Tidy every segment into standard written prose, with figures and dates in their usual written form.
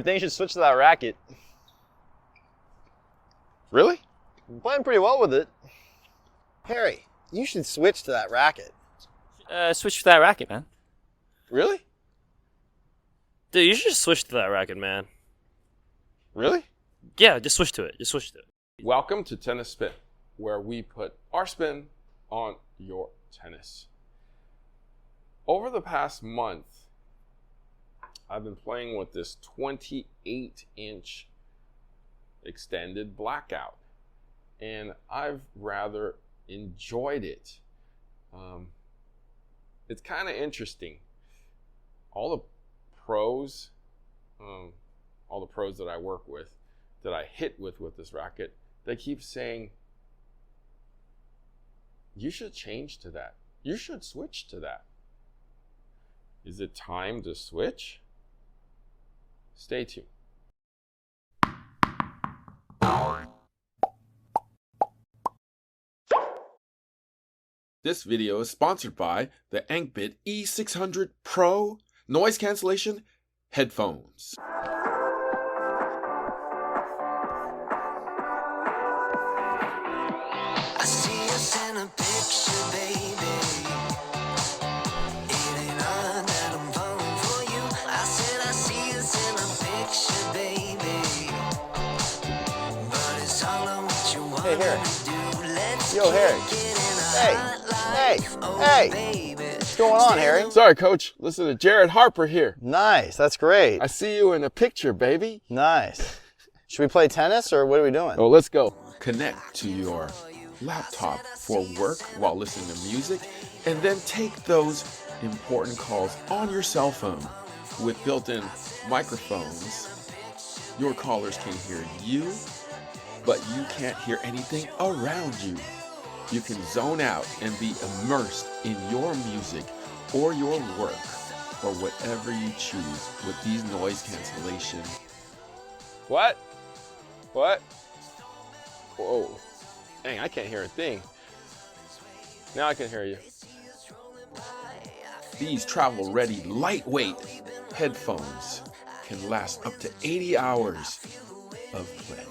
I think you should switch to that racket. Really? I'm playing pretty well with it. Harry, you should switch to that racket. Switch to that racket, man. Really? Dude, you should just switch to that racket, man. Really? Yeah, just switch to it. Just switch to it. Welcome to Tennis Spin, where we put our spin on your tennis. Over the past month, I've been playing with this 28-inch extended blackout, and I've rather enjoyed it. It's kind of interesting. All the pros that I work with, that I hit with this racket, they keep saying, you should change to that. You should switch to that. Is it time to switch? Stay tuned. This video is sponsored by the Ankbit E600 Pro noise cancellation headphones. I see us in a picture, baby. It ain't odd that I'm falling for you. I said I see us in a picture, baby. But it's all on what you want Hey, Harry. to do. Let's Yo, Harry. Hey, what's going on, Harry? Sorry, Coach. Listen to Jared Harper here. Nice, that's great. I see you in a picture, baby. Nice. Should we play tennis or what are we doing? Oh, let's go. Connect to your laptop for work while listening to music, and then take those important calls on your cell phone. With built-in microphones, your callers can hear you, but you can't hear anything around you. You can zone out and be immersed in your music or your work or whatever you choose with these noise cancellation. What? Whoa. Dang, I can't hear a thing. Now I can hear you. These travel-ready, lightweight headphones can last up to 80 hours of play.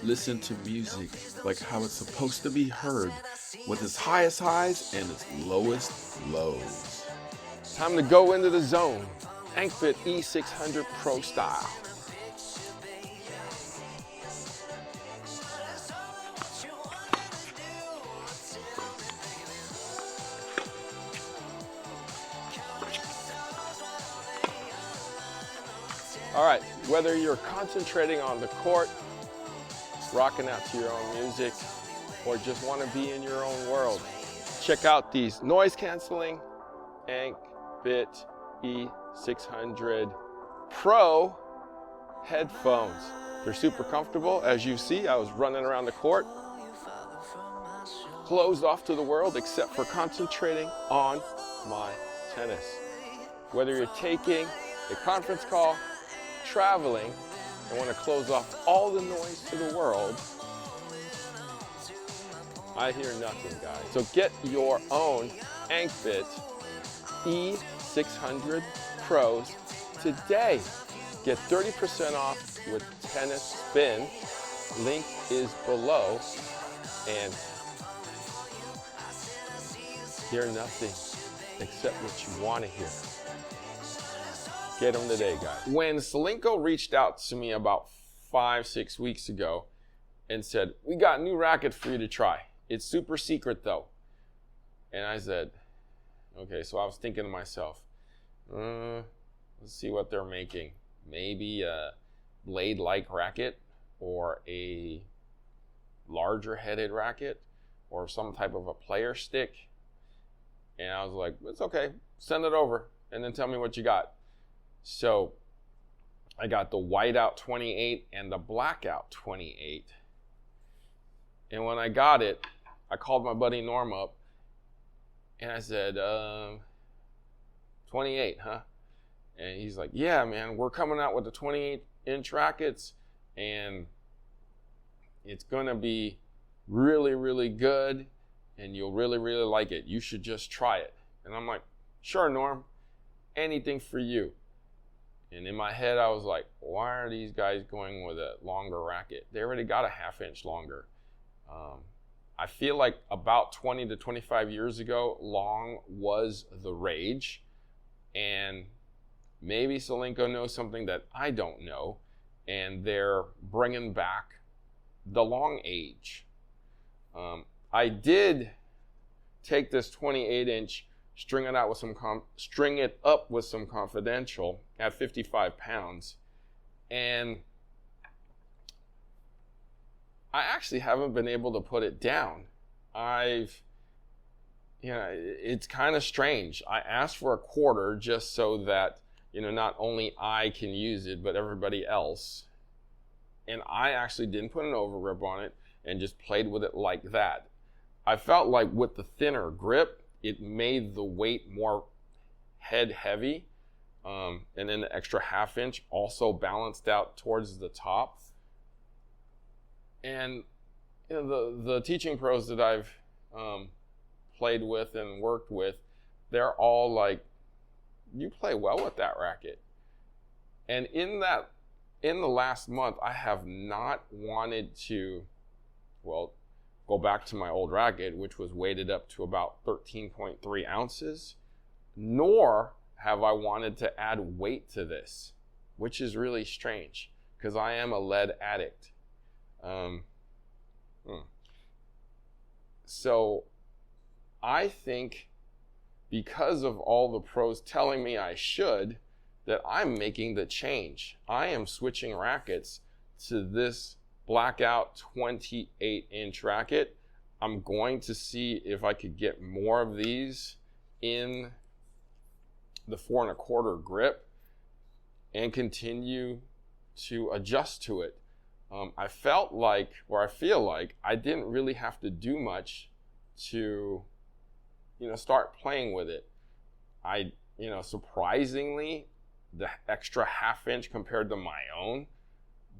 Listen to music like how it's supposed to be heard, with its highest highs and its lowest lows. Time to go into the zone. Ankbit E600 Pro style. All right, whether you're concentrating on the court, rocking out to your own music, or just want to be in your own world, check out these noise canceling Ankbit E600 Pro headphones. They're super comfortable. As you see, I was running around the court, closed off to the world except for concentrating on my tennis. Whether you're taking a conference call, traveling, and want to close off all the noise to the world, I hear nothing, guys. So get your own Ankbit E600 Pros today. Get 30% off with Tennis Spin. Link is below. And hear nothing except what you want to hear. Get them today, guys. When Solinco reached out to me about 5-6 weeks ago and said, we got a new racket for you to try. It's super secret though. And I said, okay, so I was thinking to myself, let's see what they're making. Maybe a blade-like racket or a larger headed racket or some type of a player stick. And I was like, it's okay, send it over and then tell me what you got. So I got the whiteout 28 and the blackout 28. And when I got it, I called my buddy Norm up and I said, 28, huh? And he's like, yeah, man, we're coming out with the 28-inch rackets and it's gonna be really, really good and you'll really, really like it. You should just try it. And I'm like, sure, Norm, anything for you. And in my head, I was like, why are these guys going with a longer racket? They already got a ½ inch longer. I feel like about 20 to 25 years ago, long was the rage. And maybe Solinco knows something that I don't know. And they're bringing back the long age. I did take this 28-inch, string it up with some confidential at 55 pounds, and I actually haven't been able to put it down. It's kind of strange. I asked for a quarter just so that, not only I can use it, but everybody else. And I actually didn't put an overgrip on it and just played with it like that. I felt like with the thinner grip, it made the weight more head heavy. And then the extra ½ inch also balanced out towards the top. And the teaching pros that I've played with and worked with, they're all like, you play well with that racket. And in the last month, I have not wanted to, go back to my old racket, which was weighted up to about 13.3 ounces, nor have I wanted to add weight to this, which is really strange because I am a lead addict. So I think because of all the pros telling me I should, that I'm making the change. I am switching rackets to this blackout 28-inch racket. I'm going to see if I could get more of these in the 4 1/4 grip and continue to adjust to it. I feel like I didn't really have to do much to, start playing with it. Surprisingly, the extra ½ inch compared to my own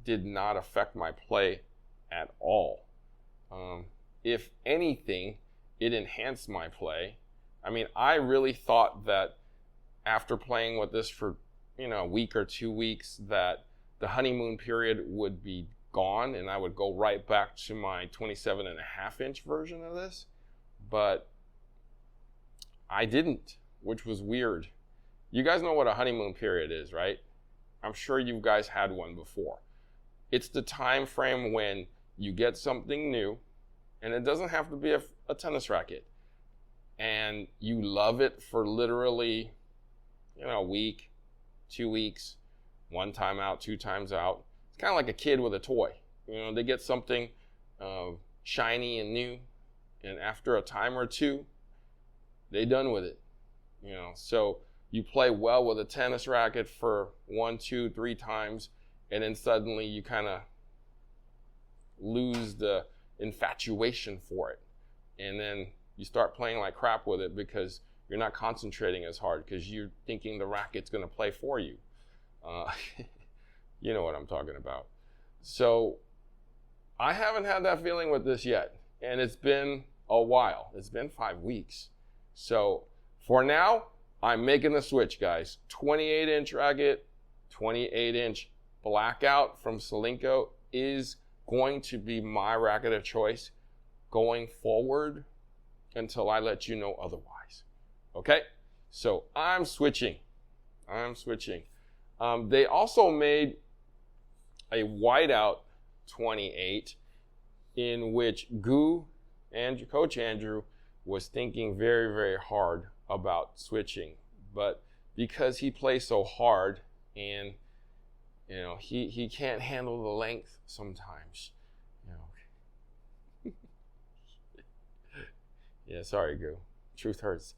did not affect my play at all. If anything, it enhanced my play. I really thought that after playing with this for, a week or 2 weeks, that the honeymoon period would be gone and I would go right back to my 27.5 inch version of this. But I didn't, which was weird. You guys know what a honeymoon period is, right? I'm sure you guys had one before. It's the time frame when you get something new, and it doesn't have to be a tennis racket, and you love it for literally, a week, 2 weeks, 1 time out, 2 times out. It's kind of like a kid with a toy. They get something shiny and new, and after a time or two, they're done with it. So you play well with a tennis racket for 1, 2, 3 times, and then suddenly you kind of lose the infatuation for it. And then you start playing like crap with it because you're not concentrating as hard because you're thinking the racket's going to play for you. You know what I'm talking about. So I haven't had that feeling with this yet. And it's been a while. It's been 5 weeks. So for now, I'm making the switch, guys. 28-inch racket, 28-inch blackout from Solinco is going to be my racket of choice going forward until I let you know otherwise. Okay? So I'm switching. They also made a whiteout 28 in which Coach Andrew was thinking very, very hard about switching. But because he plays so hard and he can't handle the length sometimes. Yeah, sorry, Goo. Truth hurts.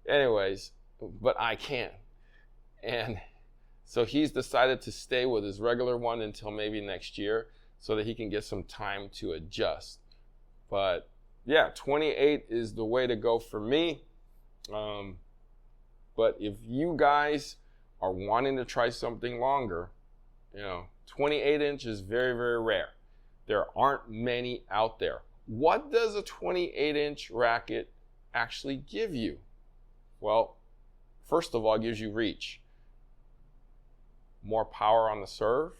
Anyways, but I can. And so he's decided to stay with his regular one until maybe next year so that he can get some time to adjust. But yeah, 28 is the way to go for me. But if you guys are wanting to try something longer, 28 inch is very, very rare. There aren't many out there. What does a 28-inch racket actually give you? Well, first of all, it gives you reach. more power on the serve,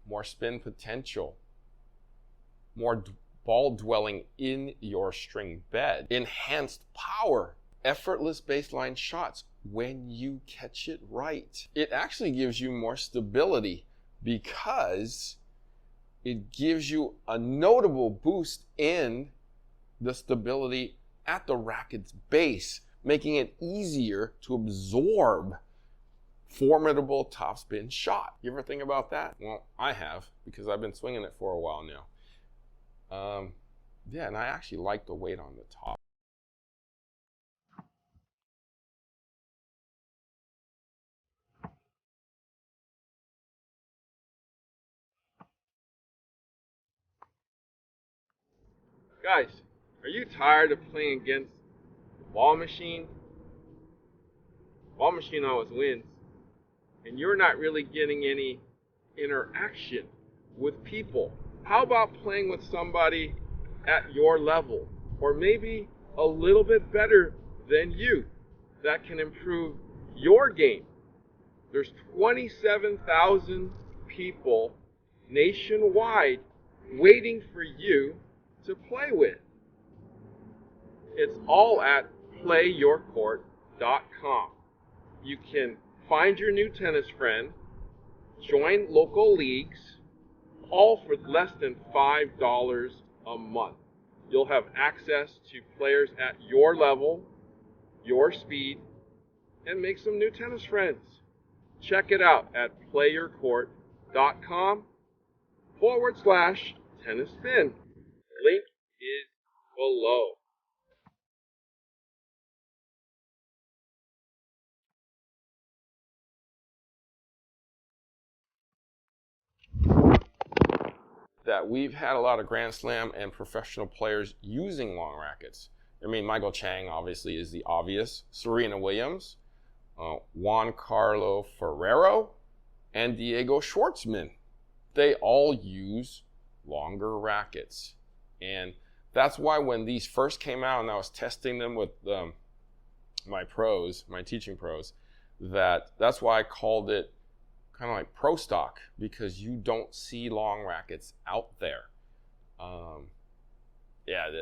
more spin potential, more ball dwelling in your string bed, enhanced power, effortless baseline shots when you catch it right. It actually gives you more stability because it gives you a notable boost in the stability at the racket's base, making it easier to absorb formidable topspin shot. You ever think about that? Well, I have, because I've been swinging it for a while now. Yeah, and I actually like the weight on the top. Guys, are you tired of playing against the ball machine? Ball machine always wins, and you're not really getting any interaction with people. How about playing with somebody at your level, or maybe a little bit better than you, that can improve your game? There's 27,000 people nationwide waiting for you to play with. It's all at playyourcourt.com. You can find your new tennis friend, join local leagues, all for less than $5 a month. You'll have access to players at your level, your speed, and make some new tennis friends. Check it out at playyourcourt.com/tennis spin. Link is below. That we've had a lot of Grand Slam and professional players using long rackets. I mean, Michael Chang obviously is the obvious, Serena Williams, Juan Carlo Ferrero, and Diego Schwartzman. They all use longer rackets. And that's why when these first came out and I was testing them with my teaching pros, that's why I called it kind of like pro stock, because you don't see long rackets out there.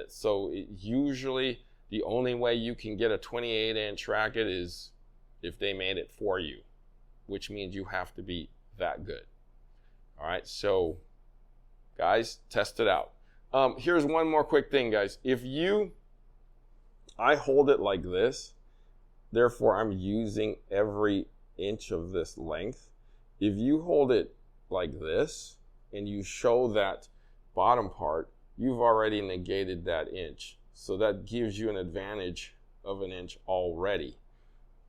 So usually the only way you can get a 28-inch racket is if they made it for you, which means you have to be that good. All right, so guys, test it out. Here's one more quick thing, guys. I hold it like this, therefore I'm using every inch of this length. If you hold it like this and you show that bottom part, you've already negated that inch. So that gives you an advantage of an inch already.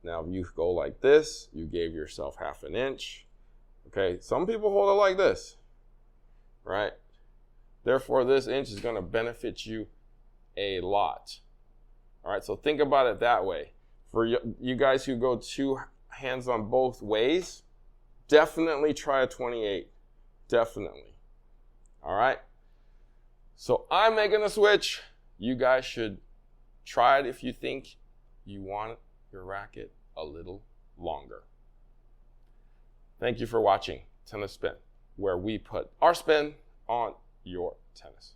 Now, if you go like this, you gave yourself half an inch. Okay, some people hold it like this, right? Therefore, this inch is going to benefit you a lot. All right, so think about it that way. For you guys who go two hands on both ways, definitely try a 28. Definitely. All right? So I'm making a switch. You guys should try it if you think you want your racket a little longer. Thank you for watching Tennis Spin, where we put our spin on your tennis.